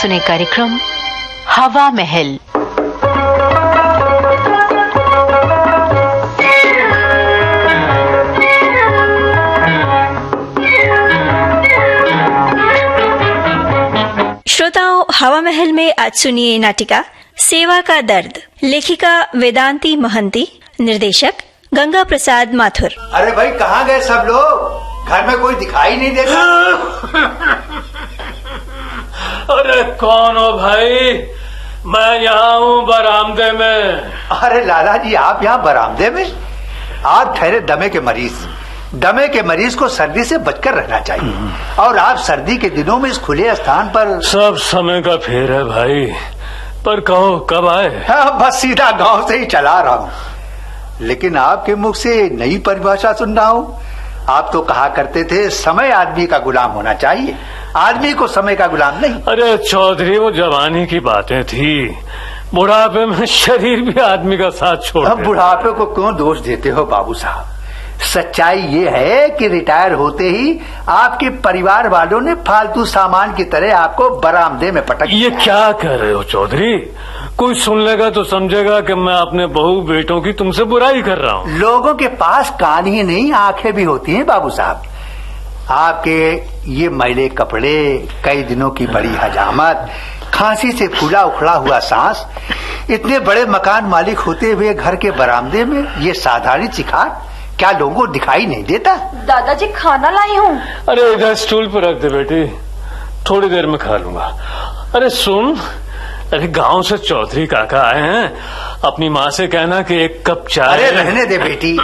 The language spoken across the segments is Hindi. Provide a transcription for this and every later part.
सुने कार्यक्रम हवा महल। श्रोताओं, हवा महल में आज सुनिए नाटिका सेवा का दर्द। लेखिका वेदांती महंती, निर्देशक गंगा प्रसाद माथुर। अरे भाई, कहाँ गए सब लोग? घर में कोई दिखाई नहीं देता। अरे कौन हो भाई? मैं यहाँ हूँ बरामदे में। अरे लाला जी, आप यहाँ बरामदे में? आप ठहरे दमे के मरीज। दमे के मरीज को सर्दी से बचकर रहना चाहिए, और आप सर्दी के दिनों में इस खुले स्थान पर। सब समय का फेर है भाई, पर कहो कब आए? हाँ, बस सीधा गांव से ही चला रहा हूँ। लेकिन आपके मुख से नई परिभाषा सुन रहा हूँ। आप तो कहा करते थे समय आदमी का गुलाम होना चाहिए, आदमी को समय का गुलाम नहीं। अरे चौधरी, वो जवानी की बातें थी, बुढ़ापे में शरीर भी आदमी का साथ छोड़। अब बुढ़ापे को क्यों दोष देते हो बाबू साहब? सच्चाई ये है कि रिटायर होते ही आपके परिवार वालों ने फालतू सामान की तरह आपको बरामदे में पटक। ये क्या कह रहे हो चौधरी? कोई सुन लेगा तो समझेगा कि मैं अपने बहू बेटों की तुमसे बुराई कर रहा हूँ। लोगों के पास कान ही नहीं, आंखें भी होती हैं बाबू साहब। आपके ये मैले कपड़े, कई दिनों की बड़ी हजामत, खांसी से फूला उखड़ा हुआ सांस, इतने बड़े मकान मालिक होते हुए घर के बरामदे में ये साधारण चिखाट क्या लोगों को दिखाई नहीं देता? दादाजी, खाना लाई हूँ। अरे इधर स्टूल पर रख दे बेटी, थोड़ी देर में खा लूंगा। अरे सुन, अरे गांव से चौधरी काका आए हैं, अपनी माँ से कहना कि एक कप चाय। अरे रहने दे बेटी,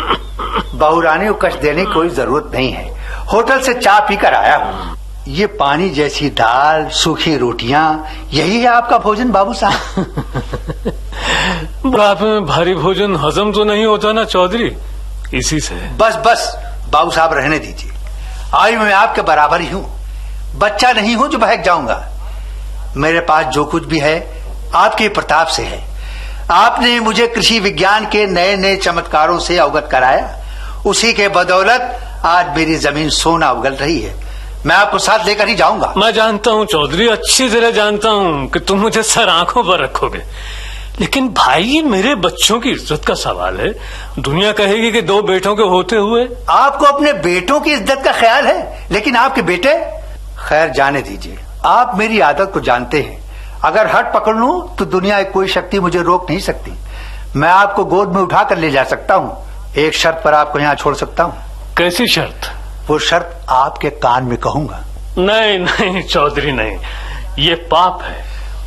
बहुरानी को कष्ट देने की कोई जरूरत नहीं है। होटल से चाय पीकर आया हूँ। ये पानी जैसी दाल, सूखी रोटियाँ, यही है आपका भोजन बाबू साहब? बुढ़ापे में भारी भोजन हजम तो नहीं होता ना चौधरी, इसी से। बस बस बाबू साहब, रहने दीजिए। आयु में आपके बराबर ही हूँ, बच्चा नहीं हूँ जो बहक जाऊंगा। मेरे पास जो कुछ भी है आपके प्रताप से है। आपने मुझे कृषि विज्ञान के नए नए चमत्कारों से अवगत कराया, उसी के बदौलत आज मेरी जमीन सोना उगल रही है। मैं आपको साथ लेकर ही जाऊंगा। मैं जानता हूँ चौधरी, अच्छी तरह जानता हूँ कि तुम मुझे सर आंखों पर रखोगे, लेकिन भाई ये मेरे बच्चों की इज्जत का सवाल है। दुनिया कहेगी कि दो बेटों के होते हुए। आपको अपने बेटों की इज्जत का ख्याल है, लेकिन आपके बेटे? खैर जाने दीजिए, आप मेरी आदत को जानते हैं। अगर हट पकड़ लूं तो दुनिया की कोई शक्ति मुझे रोक नहीं सकती। मैं आपको गोद में उठा कर ले जा सकता हूँ, एक शर्त पर आपको यहाँ छोड़ सकता हूँ। कैसी शर्त? वो शर्त आपके कान में कहूंगा। नहीं नहीं चौधरी, नहीं, ये पाप है।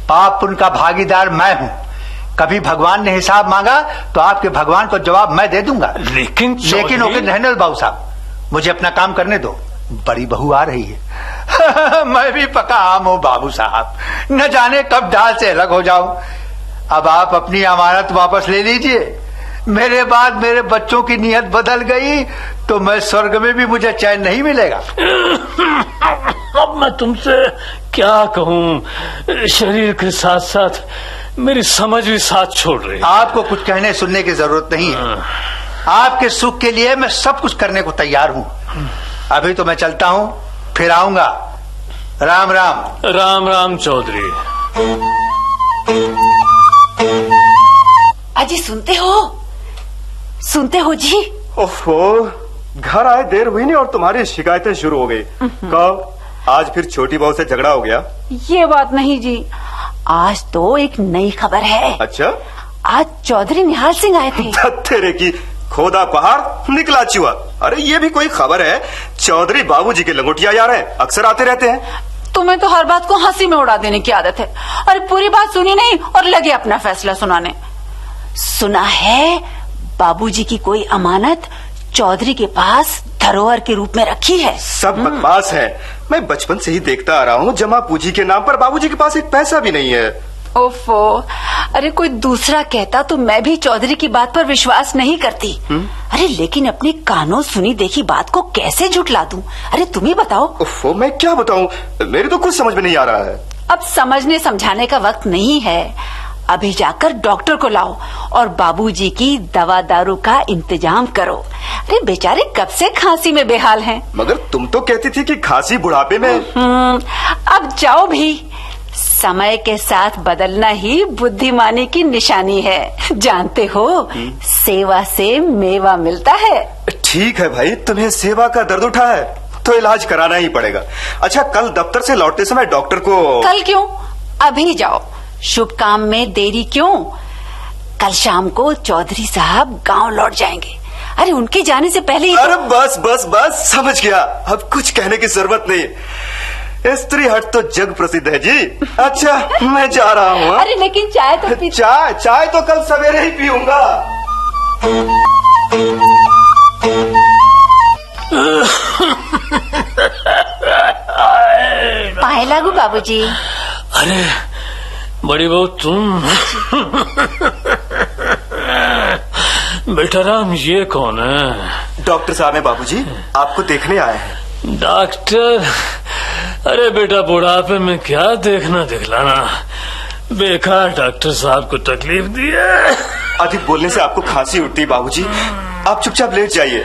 पाप उनका भागीदार मैं हूँ। कभी भगवान ने हिसाब मांगा तो आपके भगवान को जवाब मैं दे दूंगा। लेकिन रहने दो बाबू साहब, मुझे अपना काम करने दो। बड़ी बहू आ रही है। मैं भी पका आम हूँ बाबू साहब, न जाने कब डाल से अलग हो जाऊं। अब आप अपनी अमानत वापस ले लीजिए। मेरे बाद मेरे बच्चों की नीयत बदल गई तो मैं स्वर्ग में भी मुझे चैन नहीं मिलेगा। अब मैं तुमसे क्या कहूँ, शरीर के साथ साथ मेरी समझ भी साथ छोड़ रही। आपको कुछ कहने सुनने की जरूरत नहीं है। आपके सुख के लिए मैं सब कुछ करने को तैयार हूँ। अभी तो मैं चलता हूँ, फिर आऊंगा। राम राम। राम राम चौधरी। अजी सुनते हो जी? ओफो, घर आए देर हुई नहीं और तुम्हारी शिकायतें शुरू हो गई। कब? आज फिर छोटी बहू से झगड़ा हो गया? ये बात नहीं जी, आज तो एक नई खबर है। अच्छा? आज चौधरी निहाल सिंह आए थे। तेरे की खोदा पहाड़ निकला चुआ। अरे ये भी कोई खबर है? चौधरी बाबूजी के लंगोटिया यार हैं, अक्सर आते रहते हैं। तुम्हें तो हर बात को हंसी में उड़ा देने की आदत है। अरे पूरी बात सुनी नहीं और लगे अपना फैसला सुनाने। सुना है बाबूजी की कोई अमानत चौधरी के पास धरोहर के रूप में रखी है। सब बकवास है। मैं बचपन से ही देखता आ रहा हूँ, जमा पूंजी के नाम पर बाबूजी के पास एक पैसा भी नहीं है। ओफो, अरे कोई दूसरा कहता तो मैं भी चौधरी की बात पर विश्वास नहीं करती। अरे लेकिन अपने कानों सुनी देखी बात को कैसे झुठला दूं? अरे तुम ही बताओ। ओफो, मैं क्या बताऊं, मेरे तो कुछ समझ में नहीं आ रहा है। अब समझने समझाने का वक्त नहीं है। अभी जाकर डॉक्टर को लाओ और बाबूजी की दवा दारू का इंतजाम करो। अरे बेचारे कब से खांसी में बेहाल हैं। मगर तुम तो कहती थी कि खांसी बुढ़ापे में। अब जाओ भी, समय के साथ बदलना ही बुद्धिमानी की निशानी है। जानते हो, सेवा से मेवा मिलता है। ठीक है भाई, तुम्हें सेवा का दर्द उठा है तो इलाज कराना ही पड़ेगा। अच्छा, कल दफ्तर से लौटते समय डॉक्टर को... कल क्यों, अभी जाओ। शुभ काम में देरी क्यों? कल शाम को चौधरी साहब गांव लौट जाएंगे। अरे उनके जाने से पहले ही... अरे बस बस बस, समझ गया। अब कुछ कहने की जरूरत नहीं। स्त्री हट तो जग प्रसिद्ध है जी। अच्छा, मैं जा रहा हूँ। अरे लेकिन चाय तो चाय तो कल सवेरे ही पीऊंगा। पाए लागू बाबूजी। अरे बड़ी बहू तुम। बेटा राम, ये कौन है? डॉक्टर साहब हैं बाबूजी, आपको देखने आए हैं। डॉक्टर? अरे बेटा, बुढ़ापे में क्या देखना दिखलाना, बेकार डॉक्टर साहब को तकलीफ दी है। अधिक बोलने से आपको खांसी उठती है बाबूजी, आप चुपचाप लेट जाइए।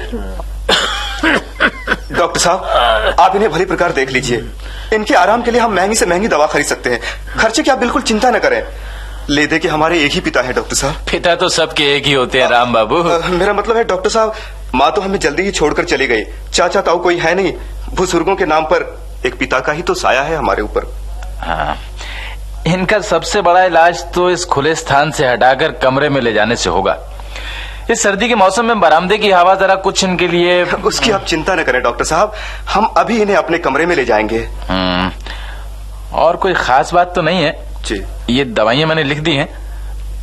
डॉक्टर साहब, आप इन्हें भली प्रकार देख लीजिए। इनके आराम के लिए हम महंगी से महंगी दवा खरीद सकते हैं। खर्चे की आप बिल्कुल चिंता न करें। ले दे के हमारे एक ही पिता है डॉक्टर साहब। पिता तो सबके एक ही होते हैं राम बाबू। मेरा मतलब है डॉक्टर साहब, माँ तो हमें जल्दी ही छोड़कर चली गई। चाचा ताऊ कोई है नहीं। बुजुर्गों के नाम पर एक पिता का ही तो साया है हमारे ऊपर। हाँ, इनका सबसे बड़ा इलाज तो इस खुले स्थान से हटाकर कमरे में ले जाने से होगा। इस सर्दी के मौसम में बरामदे की हवा जरा कुछ इनके लिए... उसकी आप चिंता न करें डॉक्टर साहब, हम अभी इन्हें अपने कमरे में ले जाएंगे। और कोई खास बात तो नहीं है जी। ये दवाइयां मैंने लिख दी हैं।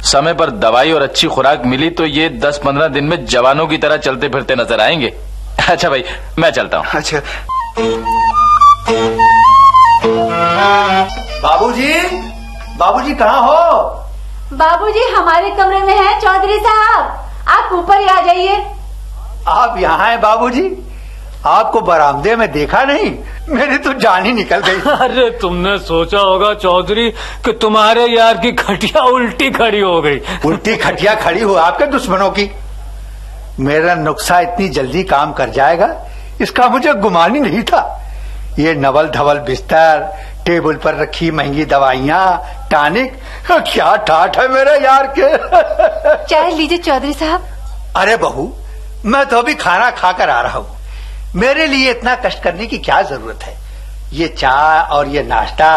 समय पर दवाई और अच्छी खुराक मिली तो ये 10-15 दिन में जवानों की तरह चलते फिरते नजर आएंगे। अच्छा भाई, मैं चलता हूँ। अच्छा बाबूजी, बाबूजी कहाँ हो? बाबूजी हमारे कमरे में हैं चौधरी साहब, आप ऊपर ही आ जाइए। आप यहाँ हैं बाबूजी? आपको बरामदे में देखा नहीं, मेरी तो जान ही निकल गई। अरे तुमने सोचा होगा चौधरी कि तुम्हारे यार की खटिया उल्टी खड़ी हो गई। उल्टी खटिया खड़ी हो आपके दुश्मनों की। मेरा नुक्सा इतनी जल्दी काम कर जाएगा, इसका मुझे गुमान ही नहीं था। ये नवल धवल बिस्तर, टेबल पर रखी महंगी दवाइयाँ, टॉनिक, क्या ठाठ है मेरे यार के। चाय लीजिए चौधरी साहब। अरे बहू, मैं तो अभी खाना खाकर आ रहा हूँ। मेरे लिए इतना कष्ट करने की क्या जरूरत है? ये चाय और ये नाश्ता।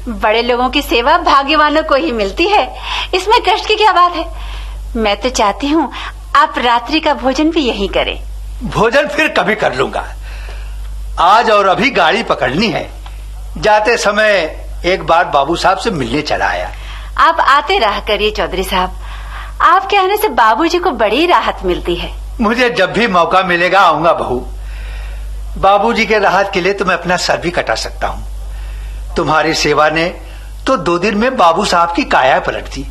बड़े लोगों की सेवा भाग्यवानों को ही मिलती है, इसमें कष्ट की क्या बात है? मैं तो चाहती हूँ आप रात्रि का भोजन भी यहीं करें। भोजन फिर कभी कर लूंगा, आज और अभी गाड़ी पकड़नी है। जाते समय एक बार बाबू साहब से मिलने चला आया। आप आते रहा करिए चौधरी साहब, आपके आने से बाबूजी को बड़ी राहत मिलती है। मुझे जब भी मौका मिलेगा आऊंगा बहू। बाबूजी के राहत के लिए तो मैं अपना सर भी कटा सकता हूँ। तुम्हारी सेवा ने तो 2 दिन में बाबू साहब की काया पलट दी।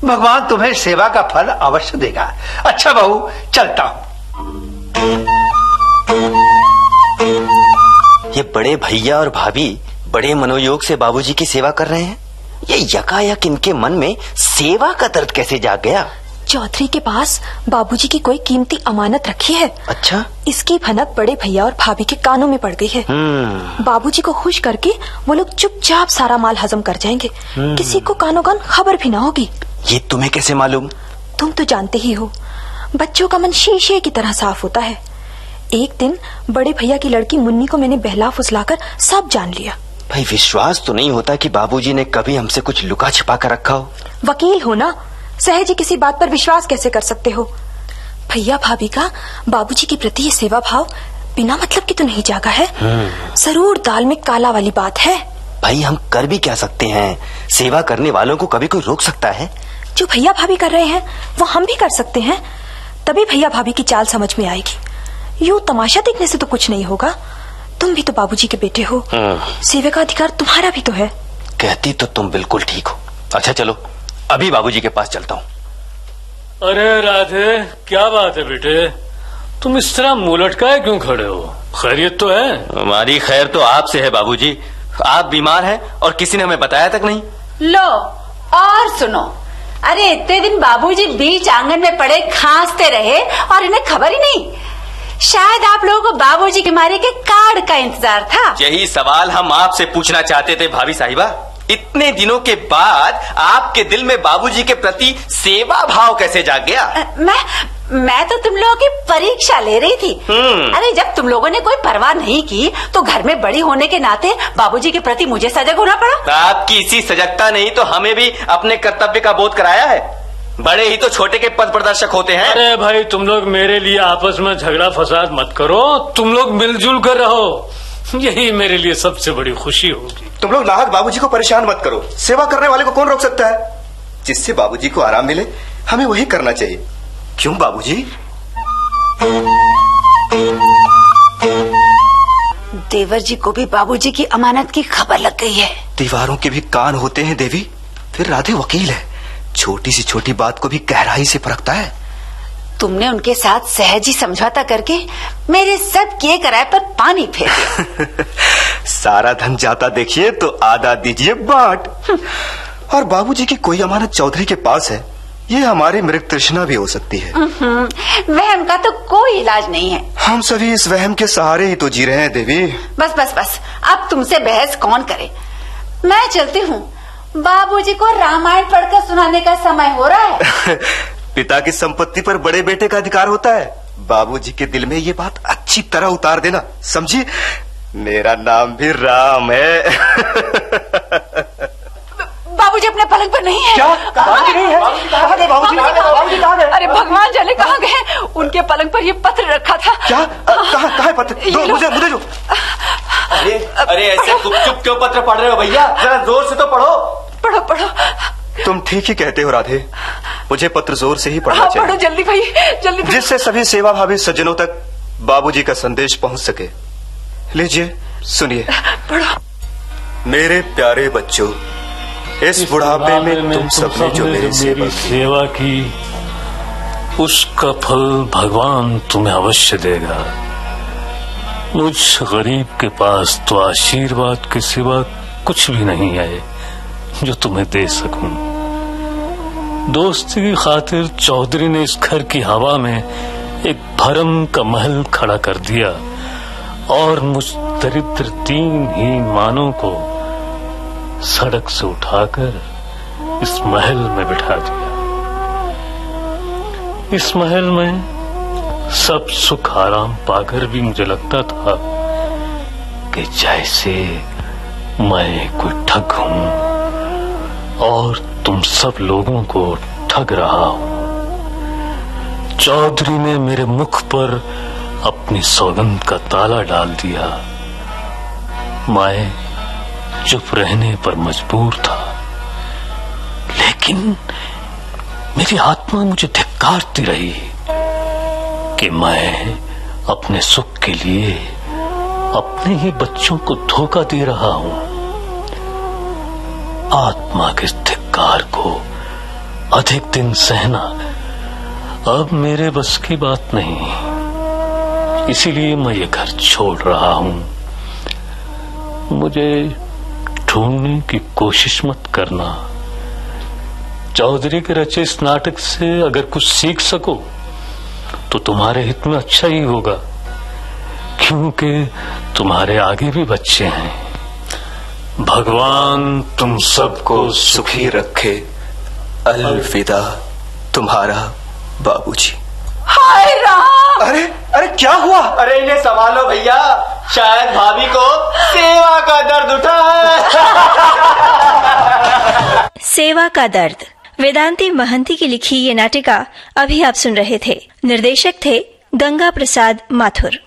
भगवान तुम्हें सेवा का फल अवश्य देगा। अच्छा बहू, चलता हूँ। ये बड़े भैया और भाभी बड़े मनोयोग से बाबूजी की सेवा कर रहे हैं। ये यकायक इनके मन में सेवा का दर्द कैसे जाग गया? चौधरी के पास बाबूजी की कोई कीमती अमानत रखी है। अच्छा, इसकी भनक बड़े भैया और भाभी के कानों में पड़ गई है। बाबूजी को खुश करके वो लोग चुपचाप सारा माल हजम कर जाएंगे। किसी को कानों कान खबर भी ना होगी। ये तुम्हें कैसे मालूम? तुम तो जानते ही हो, बच्चों का मन शीशे की तरह साफ होता है। एक दिन बड़े भैया की लड़की मुन्नी को मैंने बहला फुसलाकर सब जान लिया। भाई, विश्वास तो नहीं होता कि बाबूजी ने कभी हमसे कुछ लुका छिपा कर रखा हो। वकील हो ना, सहज ही किसी बात पर विश्वास कैसे कर सकते हो? भैया भाभी का बाबूजी के प्रति ये सेवा भाव बिना मतलब की तो नहीं जागा है। जरूर दाल में काला वाली बात है। भाई, हम कर भी क्या सकते हैं? सेवा करने वालों को कभी कोई रोक सकता है? जो भैया भाभी कर रहे हैं वो हम भी कर सकते हैं। तभी भैया भाभी की चाल समझ में आएगी। यूं तमाशा देखने से तो कुछ नहीं होगा। तुम भी तो बाबूजी के बेटे हो, सेवा का अधिकार तुम्हारा भी तो है। कहती तो तुम बिल्कुल ठीक हो। अच्छा चलो, अभी बाबूजी के पास चलता हूँ। अरे राधे, क्या बात है बेटे, तुम इस तरह मुंह लटकाए क्यों खड़े हो? खैरियत तो है? हमारी खैर तो आपसे है बाबूजी। आप बीमार हैं और किसी ने हमें बताया तक नहीं। लो और सुनो, अरे इतने दिन बाबूजी बीच आंगन में पड़े खांसते रहे और इन्हें खबर ही नहीं। शायद आप लोगों को बाबूजी के मारे के कार्ड का इंतजार था। यही सवाल हम आपसे पूछना चाहते थे भाभी साहिबा। इतने दिनों के बाद आपके दिल में बाबूजी के प्रति सेवा भाव कैसे जाग गया? मैं तो तुम लोगों की परीक्षा ले रही थी। अरे जब तुम लोगों ने कोई परवाह नहीं की तो घर में बड़ी होने के नाते बाबूजी के प्रति मुझे सजग होना पड़ा। आपकी इसी सजगता नहीं तो हमें भी अपने कर्तव्य का बोध कराया है। बड़े ही तो छोटे के पथ प्रदर्शक होते हैं। अरे भाई तुम लोग मेरे लिए आपस में झगड़ा फसाद मत करो, तुम लोग मिलजुल कर रहो, यही मेरे लिए सबसे बड़ी खुशी होगी। तुम लोग नाहक बाबूजी को परेशान मत करो। सेवा करने वाले को कौन रोक सकता है? जिससे बाबूजी को आराम मिले हमें वही करना चाहिए। क्यों बाबूजी? देवर जी को भी बाबूजी की अमानत की खबर लग गई है। दीवारों के भी कान होते हैं देवी। फिर राधे वकील है, छोटी सी छोटी बात को भी गहराई से परखता है। तुमने उनके साथ सहज ही समझौता करके मेरे सब किए कराए पर पानी फेर दिया। सारा धन जाता देखिए तो आधा दीजिए बांट। और बाबूजी की कोई अमानत चौधरी के पास है, ये हमारी मृग तृष्णा भी हो सकती है। वहम का तो कोई इलाज नहीं है। हम सभी इस वहम के सहारे ही तो जी रहे हैं देवी। बस बस बस, अब तुमसे बहस कौन करे। मैं चलती हूँ, बाबूजी को रामायण पढ़कर सुनाने का समय हो रहा है। पिता की संपत्ति पर बड़े बेटे का अधिकार होता है। बाबूजी के दिल में ये बात अच्छी तरह उतार देना, समझी? मेरा नाम भी राम है। बाबूजी अपने पलंग पर नहीं है। क्या? बाबूजी नहीं है? कहाँ गए बाबूजी? बाबूजी कहाँ गए? अरे भगवान जाने कहाँ गए। उनके पलंग पर ये पत्र रखा था। क्या? कहाँ है पत्र? दो, मुझे दो। अरे ऐसे चुप क्यों पत्र पढ़ रहे हो भैया? जरा जोर से तो पढ़ो। पढ़ो। तुम ठीक ही कहते हो राधे, मुझे पत्र जोर से ही पढ़ना चाहिए। पढ़ो जल्दी भाई, जल्दी। जिससे सभी सेवाभावी सज्जनों तक बाबूजी का संदेश पहुंच सके। लीजिए सुनिए। पढ़ो। मेरे प्यारे बच्चों, इस बुढ़ापे में तुम सबने जो मेरी सेवा की, उसका फल भगवान तुम्हें अवश्य देगा। मुझ गरीब के पास तो आशीर्वाद के सिवा कुछ भी नहीं है जो तुम्हें दे सकूं। दोस्ती की खातिर चौधरी ने इस घर की हवा में एक भरम का महल खड़ा कर दिया और मुझ दरिद्र तीनहीन मानों को सड़क से उठाकर इस महल में बिठा दिया। इस महल में सब सुख आराम पाकर भी मुझे लगता था कि जैसे मैं कोई ठग हूं और तुम सब लोगों को ठग रहा हूं। चौधरी ने मेरे मुख पर अपनी सौगंध का ताला डाल दिया। मैं चुप रहने पर मजबूर था, लेकिन मेरी आत्मा मुझे धिक्कारती रही कि मैं अपने सुख के लिए अपने ही बच्चों को धोखा दे रहा हूं। आत्मा के धिक्कार को अधिक दिन सहना अब मेरे बस की बात नहीं, इसीलिए मैं ये घर छोड़ रहा हूं। मुझे ढूंढने की कोशिश मत करना। चौधरी के रचे इस नाटक से अगर कुछ सीख सको तो तुम्हारे हित में अच्छा ही होगा, क्योंकि तुम्हारे आगे भी बच्चे हैं। भगवान तुम सबको सुखी रखे। अलविदा, तुम्हारा बाबूजी। हाय राम। अरे क्या हुआ? अरे इन्हें संभालो भैया, शायद भाभी को सेवा का दर्द उठा है। सेवा का दर्द, वेदांती महंती की लिखी ये नाटिका अभी आप सुन रहे थे। निर्देशक थे गंगा प्रसाद माथुर।